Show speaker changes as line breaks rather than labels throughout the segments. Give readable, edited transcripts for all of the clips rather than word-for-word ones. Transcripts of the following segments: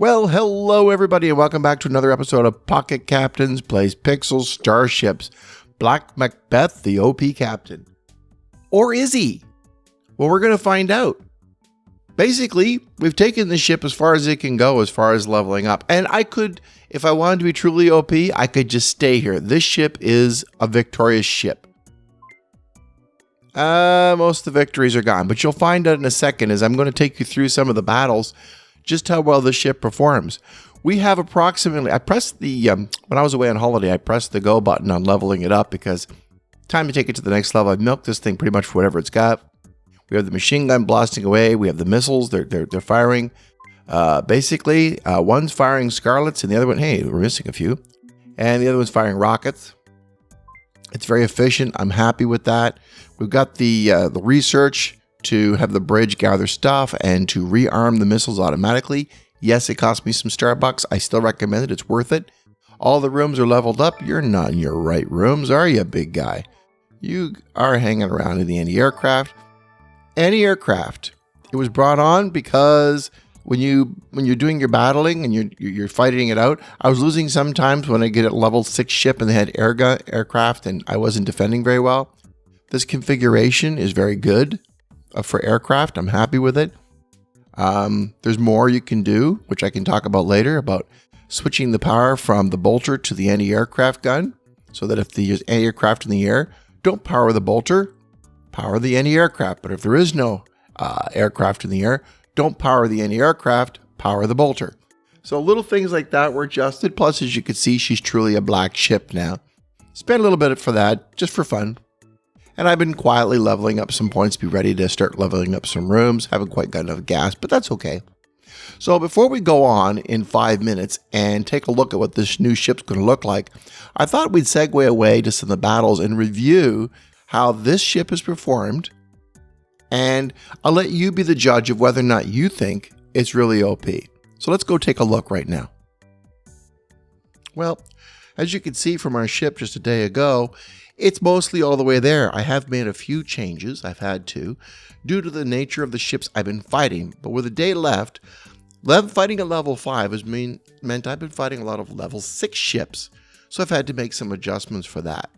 Well, hello everybody, and welcome back to another episode of Pocket Captains Plays PixelStarships. Black MacBeth, the OP captain. Or is he? Well, we're going to find out. Basically, we've taken the ship as far as it can go as far as leveling up. And I could, if I wanted to be truly OP, I could just stay here. This ship is a victorious ship. Most of the victories are gone, but you'll find out in a second as I'm going to take you through some of the battles just how well the ship performs. We have approximately, I pressed the, when I was away on holiday, I pressed the go button on leveling it up because time to take it to the next level. I've milked this thing pretty much for whatever it's got. We have the machine gun blasting away. We have the missiles, they're firing. Basically, one's firing Scarlets and the other one, hey, we're missing a few. And the other one's firing rockets. It's very efficient. I'm happy with that. We've got the research to have the bridge gather stuff and to rearm the missiles automatically. Yes, it cost me some Starbucks. I still recommend it. It's worth it. All the rooms are leveled up. You're not in your right rooms, are you, big guy? You are hanging around in the anti-aircraft. Anti-aircraft. It was brought on because when you're doing your battling and you're fighting it out, I was losing sometimes when I get a level 6 ship and they had aircraft and I wasn't defending very well. This configuration is very good. For aircraft, I'm happy with it. There's more you can do, which I can talk about later, about switching the power from the bolter to the anti-aircraft gun, so that if there's anti-aircraft in the air, don't power the bolter, power the anti-aircraft. But if there is no aircraft in the air, don't power the anti-aircraft, power the bolter. So little things like that were adjusted. Plus, as you can see, she's truly a black ship now. Spent a little bit for that, just for fun. And I've been quietly leveling up some points to be ready to start leveling up some rooms. Haven't quite got enough gas, but that's okay. So before we go on in 5 minutes and take a look at what this new ship's going to look like, I thought we'd segue away to some of the battles and review how this ship has performed. And I'll let you be the judge of whether or not you think it's really OP. So let's go take a look right now. Well, as you can see from our ship just a day ago, it's mostly all the way there. I have made a few changes. I've had to, due to the nature of the ships I've been fighting. But with a day left, fighting at level 5 has meant I've been fighting a lot of level 6 ships. So I've had to make some adjustments for that.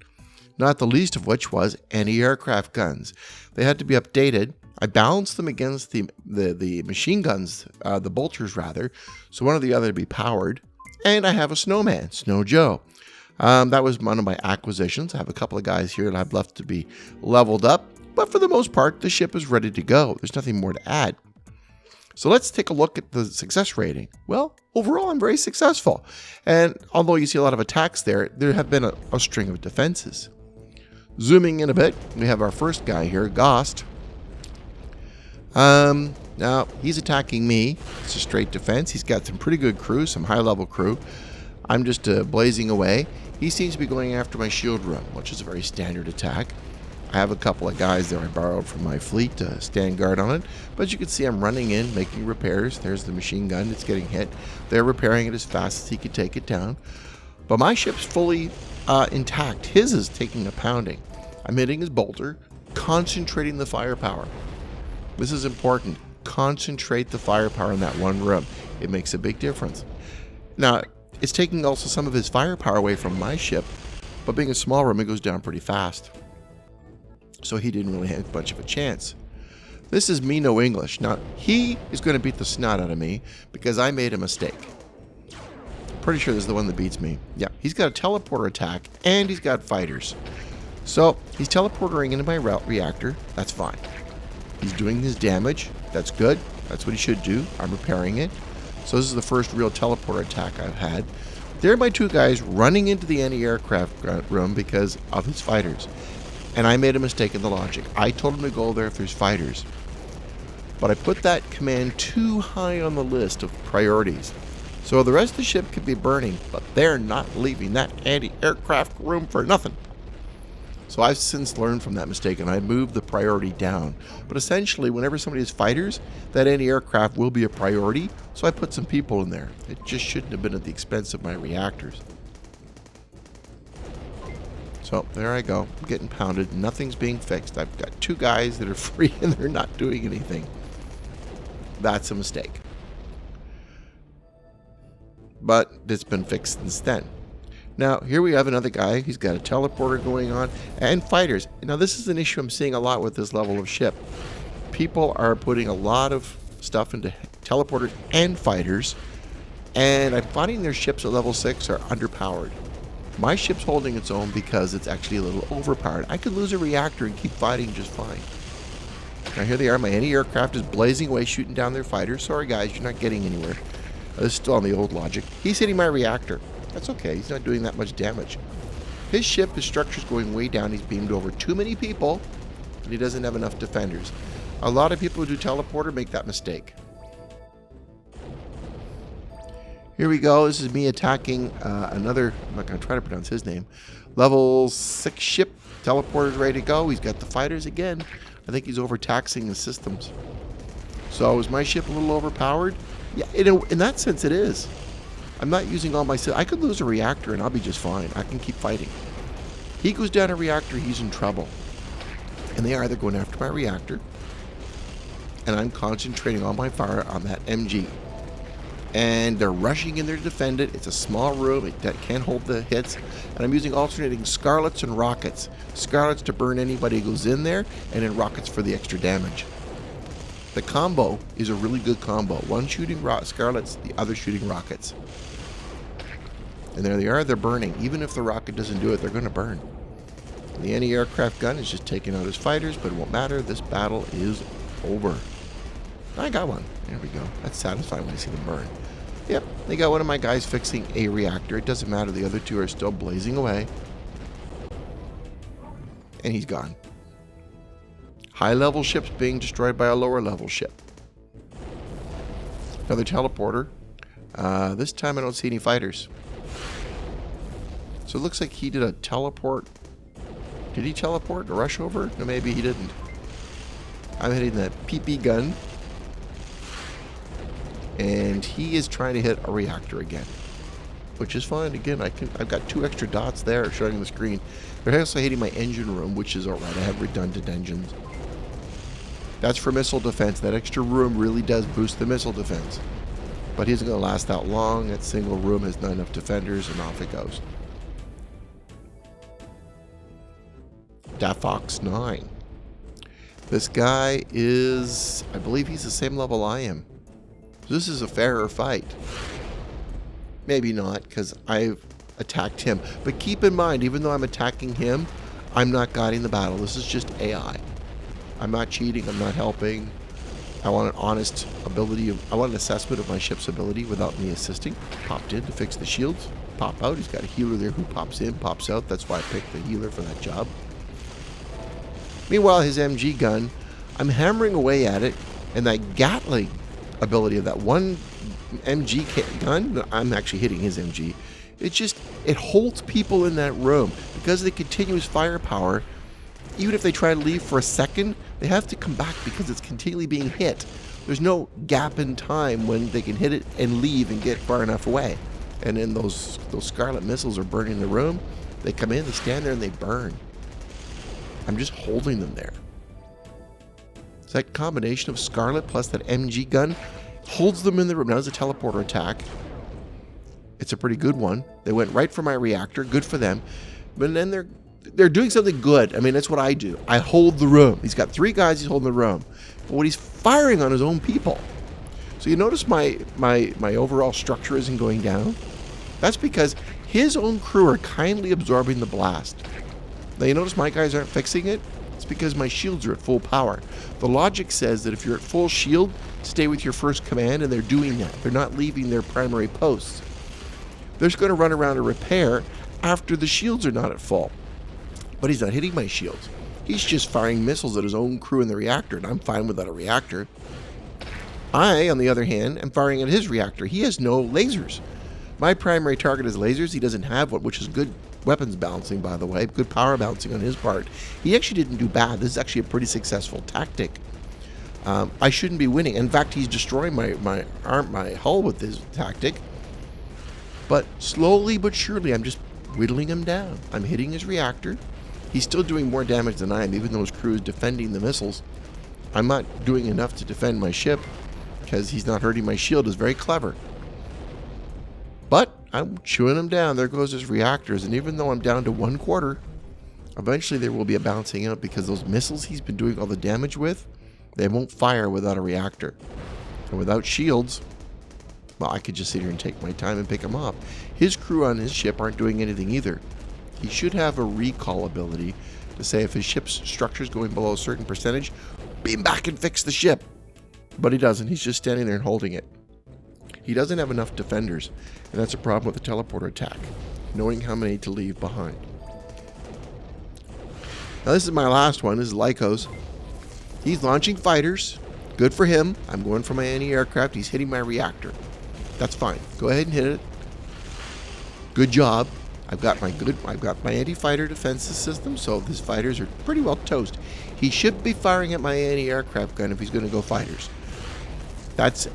Not the least of which was anti-aircraft guns. They had to be updated. I balanced them against the machine guns, the bolters rather, so one or the other to be powered. And I have a snowman, Snow Joe. That was one of my acquisitions. I have a couple of guys here that I've left to be leveled up, but for the most part, the ship is ready to go. There's nothing more to add. So let's take a look at the success rating. Well, overall, I'm very successful. And although you see a lot of attacks there have been a string of defenses. Zooming in a bit, we have our first guy here, Ghost. Now, he's attacking me. It's a straight defense. He's got some pretty good crew, some high-level crew. I'm just blazing away. He seems to be going after my shield room, which is a very standard attack. I have a couple of guys there I borrowed from my fleet to stand guard on it. But as you can see, I'm running in, making repairs. There's the machine gun. It's getting hit. They're repairing it as fast as he could take it down. But my ship's fully intact. His is taking a pounding. I'm hitting his bolter, concentrating the firepower. This is important. Concentrate the firepower in that one room. It makes a big difference. Now, it's taking also some of his firepower away from my ship, but being a small room, it goes down pretty fast. So he didn't really have much of a chance. This is me no English. Now, he is going to beat the snot out of me because I made a mistake. Pretty sure this is the one that beats me. Yeah, he's got a teleporter attack and he's got fighters. So he's teleportering into my reactor. That's fine. He's doing his damage. That's good. That's what he should do. I'm repairing it. So this is the first real teleporter attack I've had. There are my two guys running into the anti-aircraft room because of his fighters. And I made a mistake in the logic. I told him to go there if there's fighters. But I put that command too high on the list of priorities. So the rest of the ship could be burning, but they're not leaving that anti-aircraft room for nothing. So I've since learned from that mistake and I moved the priority down. But essentially, whenever somebody has fighters, that anti-aircraft will be a priority. So I put some people in there. It just shouldn't have been at the expense of my reactors. So there I go. I'm getting pounded. Nothing's being fixed. I've got two guys that are free and they're not doing anything. That's a mistake. but it's been fixed since then. Now, here we have another guy. He's got a teleporter going on and fighters. Now, this is an issue I'm seeing a lot with this level of ship. People are putting a lot of stuff into teleporters and fighters, and I'm finding their ships at level 6 are underpowered. My ship's holding its own because it's actually a little overpowered. I could lose a reactor and keep fighting just fine. Now, here they are. My anti-aircraft is blazing away, shooting down their fighters. Sorry, guys, you're not getting anywhere. This is still on the old logic. He's hitting my reactor. That's okay. He's not doing that much damage. His ship, his structure's going way down. He's beamed over too many people, and he doesn't have enough defenders. A lot of people who do teleporter make that mistake. Here we go. This is me attacking another, I'm not going to try to pronounce his name, level 6 ship. Teleporter's ready to go. He's got the fighters again. I think he's overtaxing his systems. So is my ship a little overpowered? Yeah, in that sense it is. I'm not using all my... I could lose a reactor and I'll be just fine. I can keep fighting. He goes down a reactor, he's in trouble. And they are either going after my reactor, and I'm concentrating all my fire on that MG. And they're rushing in there to defend it. It's a small room that can't hold the hits. And I'm using alternating Scarlets and rockets. Scarlets to burn anybody who goes in there, and then rockets for the extra damage. The combo is a really good combo. One shooting Scarlets, the other shooting rockets. And there they are, they're burning. Even if the rocket doesn't do it, they're going to burn. And the anti-aircraft gun is just taking out his fighters, but it won't matter. This battle is over. I got one. There we go. That's satisfying when I see them burn. Yep, they got one of my guys fixing a reactor. It doesn't matter. The other two are still blazing away. And he's gone. High-level ships being destroyed by a lower-level ship. Another teleporter. This time I don't see any fighters. So it looks like he did a teleport. Did he teleport or rush over? No, maybe he didn't. I'm hitting that PP gun. And he is trying to hit a reactor again, which is fine. Again, I've got 2 extra dots there showing the screen. They're also hitting my engine room, which is alright. I have redundant engines. That's for missile defense. That extra room really does boost the missile defense. But he isn't going to last that long. That single room has not enough defenders, and off it goes. Fox 9. This guy is, I believe he's the same level I am. So this is a fairer fight. Maybe not, because I've attacked him. But keep in mind, even though I'm attacking him, I'm not guiding the battle. This is just AI. I'm not cheating. I'm not helping. I want an honest ability. I want an assessment of my ship's ability without me assisting. Popped in to fix the shields. Pop out. He's got a healer there who pops in, pops out. That's why I picked the healer for that job. Meanwhile, his MG gun, I'm hammering away at it, and that Gatling ability of that one MG gun, I'm actually hitting his MG. It holds people in that room. Because of the continuous firepower, even if they try to leave for a second, they have to come back because it's continually being hit. There's no gap in time when they can hit it and leave and get far enough away. And then those Scarlet missiles are burning the room. They come in, they stand there, and they burn. I'm just holding them there. So that combination of Scarlet plus that MG gun holds them in the room. Now, it's a teleporter attack. It's a pretty good one. They went right for my reactor. Good for them. But then they're doing something good. I mean, that's what I do. I hold the room. He's got 3 guys he's holding the room. But when he's firing on his own people. So you notice my overall structure isn't going down? That's because his own crew are kindly absorbing the blast. Now you notice my guys aren't fixing it? It's because my shields are at full power. The logic says that if you're at full shield, stay with your first command, and they're doing that. They're not leaving their primary posts. They're just going to run around and repair after the shields are not at full. But he's not hitting my shields. He's just firing missiles at his own crew in the reactor, and I'm fine without a reactor. I, on the other hand, am firing at his reactor. He has no lasers. My primary target is lasers. He doesn't have one, which is good weapons balancing, by the way. Good power balancing on his part. He actually didn't do bad. This is actually a pretty successful tactic. I shouldn't be winning. In fact, he's destroying my hull with his tactic. But slowly but surely, I'm just whittling him down. I'm hitting his reactor. He's still doing more damage than I am, even though his crew is defending the missiles. I'm not doing enough to defend my ship because he's not hurting my shield. Is very clever. But I'm chewing them down. There goes his reactors. And even though I'm down to 1/4, eventually there will be a balancing out because those missiles he's been doing all the damage with, they won't fire without a reactor. And without shields, well, I could just sit here and take my time and pick him off. His crew on his ship aren't doing anything either. He should have a recall ability to say if his ship's structure is going below a certain percentage, beam back and fix the ship. But he doesn't. He's just standing there and holding it. He doesn't have enough defenders, and that's a problem with the teleporter attack, knowing how many to leave behind. Now this is my last one. This is Lycos. He's launching fighters. Good for him. I'm going for my anti-aircraft. He's hitting my reactor. That's fine. Go ahead and hit it. Good job. I've got my anti-fighter defenses system, so these fighters are pretty well toast. He should be firing at my anti-aircraft gun if he's going to go fighters.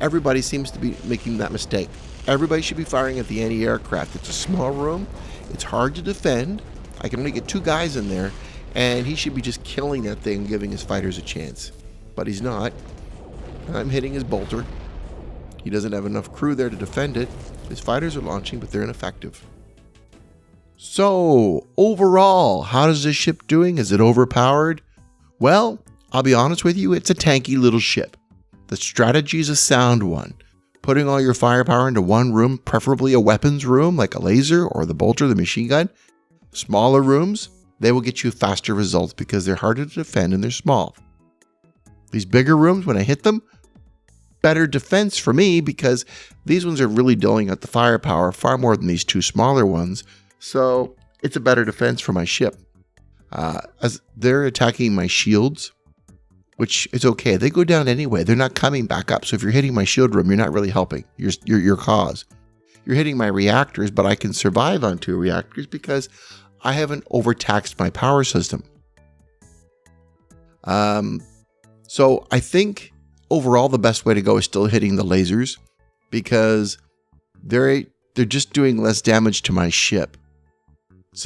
Everybody seems to be making that mistake. Everybody should be firing at the anti-aircraft. It's a small room. It's hard to defend. I can only get 2 guys in there, and he should be just killing that thing, giving his fighters a chance. But he's not. I'm hitting his bolter. He doesn't have enough crew there to defend it. His fighters are launching, but they're ineffective. So, overall, how is this ship doing? Is it overpowered? Well, I'll be honest with you, it's a tanky little ship. The strategy is a sound one. Putting all your firepower into one room, preferably a weapons room like a laser or the bolter, the machine gun. Smaller rooms, they will get you faster results because they're harder to defend and they're small. These bigger rooms, when I hit them, better defense for me because these ones are really doling out the firepower far more than these 2 smaller ones. So it's a better defense for my ship. As they're attacking my shields, which is okay. They go down anyway. They're not coming back up. So if you're hitting my shield room, you're not really helping your cause. You're hitting my reactors, but I can survive on 2 reactors because I haven't overtaxed my power system. So I think overall the best way to go is still hitting the lasers because they're just doing less damage to my ship.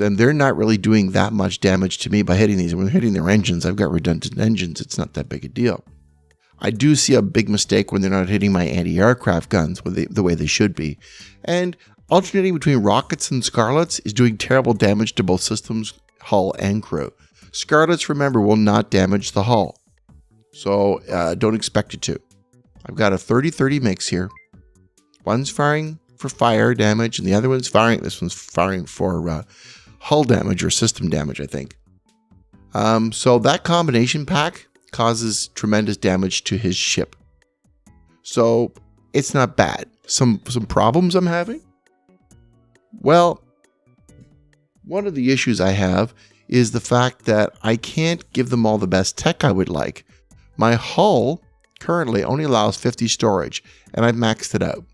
And they're not really doing that much damage to me by hitting these. When they're hitting their engines, I've got redundant engines. It's not that big a deal. I do see a big mistake when they're not hitting my anti-aircraft guns the way they should be. And alternating between rockets and Scarlets is doing terrible damage to both systems, hull, and crew. Scarlets, remember, will not damage the hull. So don't expect it to. I've got a 30-30 mix here. One's firing for fire damage, and the other one's firing. This one's firing for hull damage or system damage, I think. So that combination pack causes tremendous damage to his ship. So it's not bad. Some problems I'm having? Well, one of the issues I have is the fact that I can't give them all the best tech I would like. My hull currently only allows 50 storage, and I've maxed it out.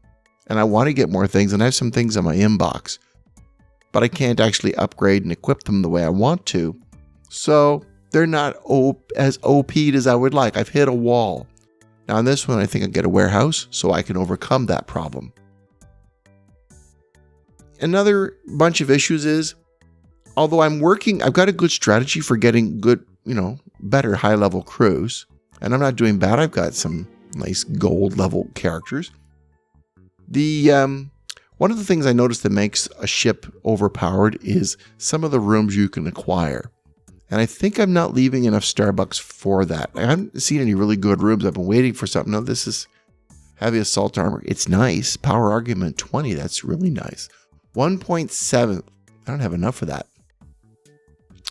And I want to get more things, and I have some things in my inbox. But I can't actually upgrade and equip them the way I want to. So they're not as OP'd as I would like. I've hit a wall. Now on this one, I think I'll get a warehouse so I can overcome that problem. Another bunch of issues is, although I've got a good strategy for getting good, better high-level crews. And I'm not doing bad. I've got some nice gold-level characters. One of the things I noticed that makes a ship overpowered is some of the rooms you can acquire. And I think I'm not leaving enough Starbucks for that. I haven't seen any really good rooms. I've been waiting for something. No, this is heavy assault armor. It's nice. Power argument 20. That's really nice. 1.7. I don't have enough for that.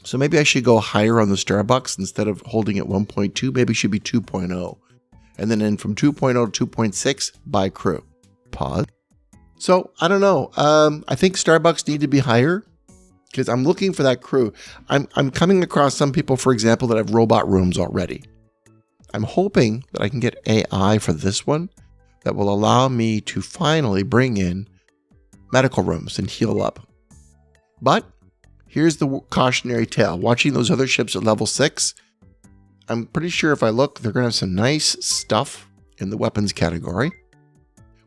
So maybe I should go higher on the Starbucks instead of holding at 1.2. Maybe it should be 2.0. And then from 2.0 to 2.6, buy crew. Pause. So I don't know. I think Starbucks need to be higher because I'm looking for that crew. I'm coming across some people, for example, that have robot rooms already. I'm hoping that I can get AI for this one that will allow me to finally bring in medical rooms and heal up. But here's the cautionary tale. Watching those other ships at level 6, I'm pretty sure if I look, they're going to have some nice stuff in the weapons category.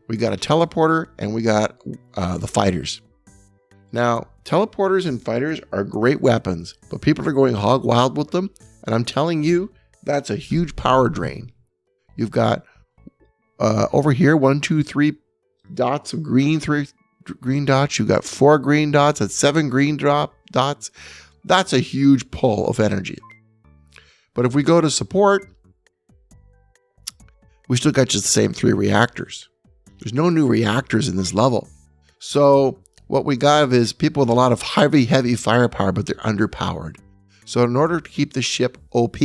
We got a teleporter and we got the fighters. Now, teleporters and fighters are great weapons, but people are going hog wild with them. And I'm telling you, that's a huge power drain. You've got over here 1, 2, 3 dots of green, 3 green dots. You got 4 green dots. That's 7 green dots. That's a huge pull of energy. But if we go to support, we still got just the same 3 reactors. There's no new reactors in this level. So what we got is people with a lot of heavy firepower, but they're underpowered. So in order to keep the ship OP,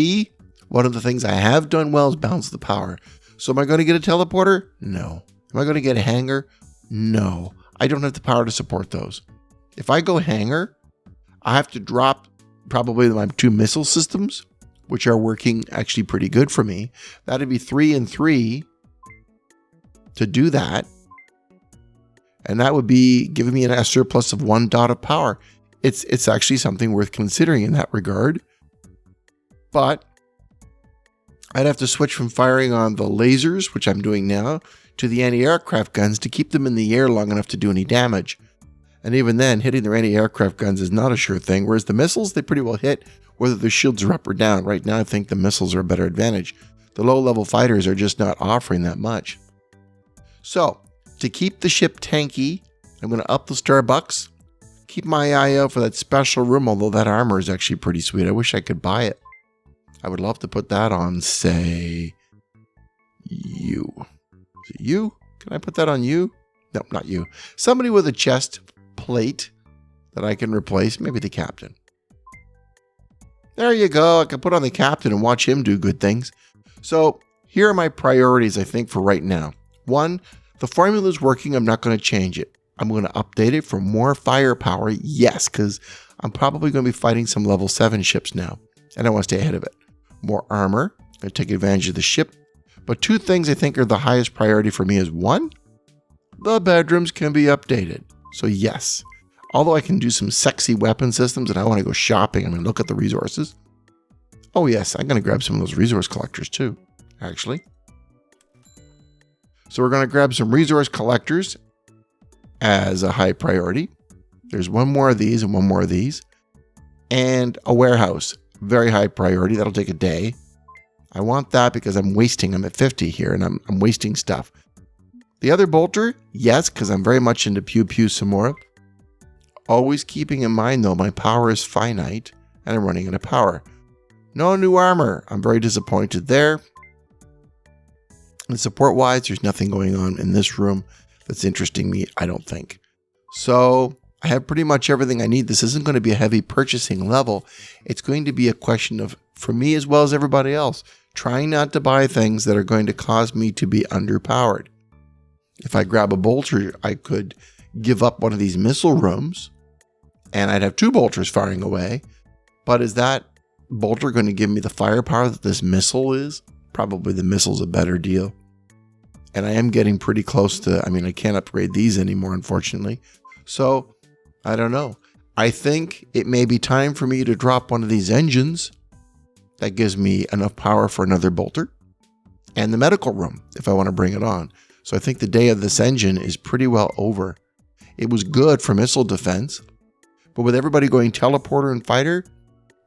one of the things I have done well is balance the power. So am I going to get a teleporter? No. Am I going to get a hangar? No. I don't have the power to support those. If I go hangar, I have to drop probably my 2 missile systems, which are working actually pretty good for me. That'd be 3 and 3 to do that. And that would be giving me a surplus of 1 dot of power. It's actually something worth considering in that regard. But I'd have to switch from firing on the lasers, which I'm doing now, to the anti-aircraft guns to keep them in the air long enough to do any damage. And even then, hitting their anti-aircraft guns is not a sure thing, whereas the missiles, they pretty well hit whether the shields are up or down. Right now, I think the missiles are a better advantage. The low-level fighters are just not offering that much. So, to keep the ship tanky, I'm going to up the Starbucks. Keep my eye out for that special room, although that armor is actually pretty sweet. I wish I could buy it. I would love to put that on, say, you. Is it you? Can I put that on you? No, not you. Somebody with a chest plate that I can replace. Maybe the captain. There you go. I can put on the captain and watch him do good things. So here are my priorities, I think, for right now. 1, the formula is working. I'm not going to change it. I'm going to update it for more firepower. Yes, because I'm probably going to be fighting some level 7 ships now, and I want to stay ahead of it. More armor. I'm going to take advantage of the ship. But 2 things I think are the highest priority for me is 1, the bedrooms can be updated. So yes, although I can do some sexy weapon systems and I want to go shopping, I'm going to look at the resources. Oh yes, I'm going to grab some of those resource collectors too, actually. So we're going to grab some resource collectors as a high priority. There's 1 more of these and 1 more of these. And a warehouse, very high priority. That'll take a day. I want that because I'm at 50 here and I'm wasting stuff. The other bolter, yes, because I'm very much into Pew Pew some more. Always keeping in mind though, my power is finite and I'm running out of power. No new armor. I'm very disappointed there. And support-wise, there's nothing going on in this room that's interesting me, I don't think. So I have pretty much everything I need. This isn't going to be a heavy purchasing level. It's going to be a question of, for me as well as everybody else, trying not to buy things that are going to cause me to be underpowered. If I grab a bolter, I could give up one of these missile rooms and I'd have 2 bolters firing away. But is that bolter going to give me the firepower that this missile is? Probably the missile's a better deal. And I am getting pretty close to, I can't upgrade these anymore, unfortunately. So, I don't know. I think it may be time for me to drop one of these engines that gives me enough power for another bolter. And the medical room, if I want to bring it on. So I think the day of this engine is pretty well over. It was good for missile defense. But with everybody going teleporter and fighter,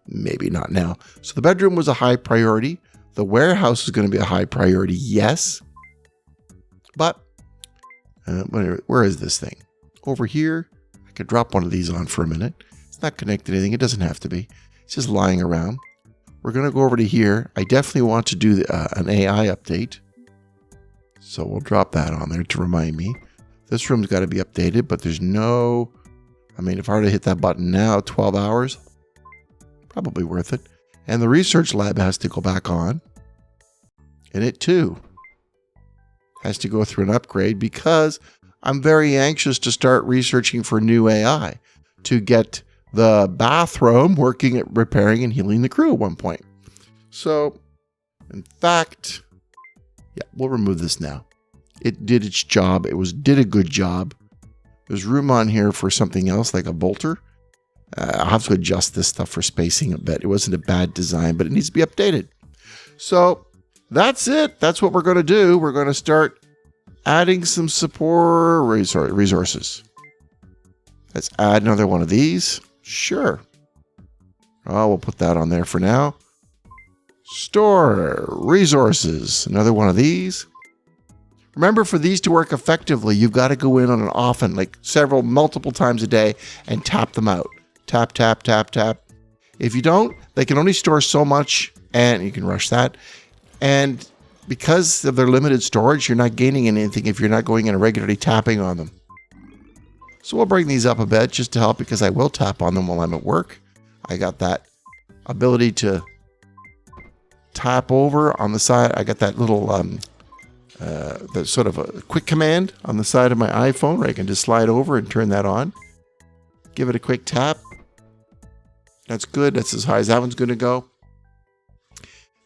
maybe not now. So the bedroom was a high priority. The warehouse is going to be a high priority, yes. But, where is this thing? Over here. I could drop one of these on for a minute. It's not connected to anything. It doesn't have to be. It's just lying around. We're going to go over to here. I definitely want to do an AI update. So we'll drop that on there to remind me. This room's got to be updated, but there's no... if I were to hit that button now, 12 hours, probably worth it. And the research lab has to go back on. And it too has to go through an upgrade because I'm very anxious to start researching for new AI to get the bathroom working at repairing and healing the crew at one point. So, in fact, yeah, we'll remove this now. It did its job. Did a good job. There's room on here for something else like a bolter. I'll have to adjust this stuff for spacing a bit. It wasn't a bad design, but it needs to be updated. So that's it. That's what we're going to do. We're going to start adding some support resources. Let's add another one of these. Sure. Oh, we'll put that on there for now. Store resources. Another one of these. Remember, for these to work effectively, you've got to go in on an often, like multiple times a day, and tap them out. Tap, tap, tap, tap. If you don't, they can only store so much, and you can rush that. And because of their limited storage, you're not gaining anything if you're not going in and regularly tapping on them. So we'll bring these up a bit just to help, because I will tap on them while I'm at work. I got that ability to tap over on the side. I got that little the sort of a quick command on the side of my iPhone where I can just slide over and turn that on. Give it a quick tap. That's good. That's as high as that one's going to go.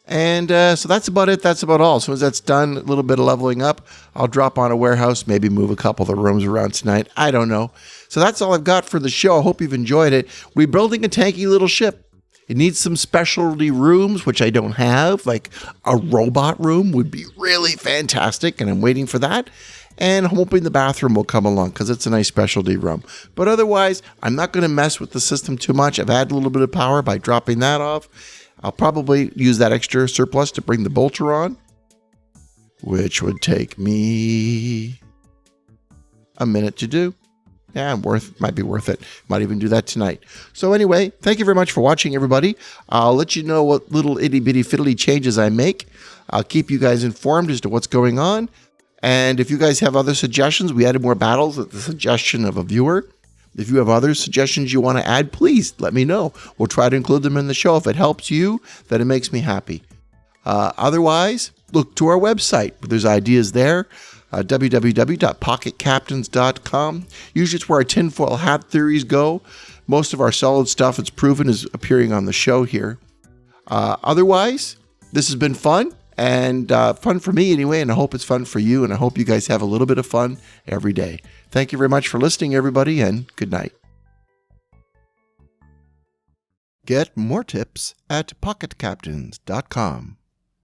And so that's about it. That's about all. As soon as that's done, a little bit of leveling up, I'll drop on a warehouse, maybe move a couple of the rooms around tonight. I don't know. So that's all I've got for the show. I hope you've enjoyed it. We're building a tanky little ship. It needs some specialty rooms, which I don't have. Like a robot room would be really fantastic, and I'm waiting for that. And I'm hoping the bathroom will come along because it's a nice specialty room. But otherwise, I'm not going to mess with the system too much. I've added a little bit of power by dropping that off. I'll probably use that extra surplus to bring the bolter on, which would take me a minute to do. Yeah, might be worth it. Might even do that tonight. So anyway, thank you very much for watching, everybody. I'll let you know what little itty-bitty fiddly changes I make. I'll keep you guys informed as to what's going on. And if you guys have other suggestions, we added more battles at the suggestion of a viewer. If you have other suggestions you want to add, please let me know. We'll try to include them in the show. If it helps you, then it makes me happy. Otherwise, look to our website. There's ideas there. www.pocketcaptains.com. Usually it's where our tinfoil hat theories go. Most of our solid stuff, it's proven, is appearing on the show here. Otherwise, this has been fun, and fun for me anyway, and I hope it's fun for you, and I hope you guys have a little bit of fun every day. Thank you very much for listening, everybody, and good night. Get more tips at pocketcaptains.com.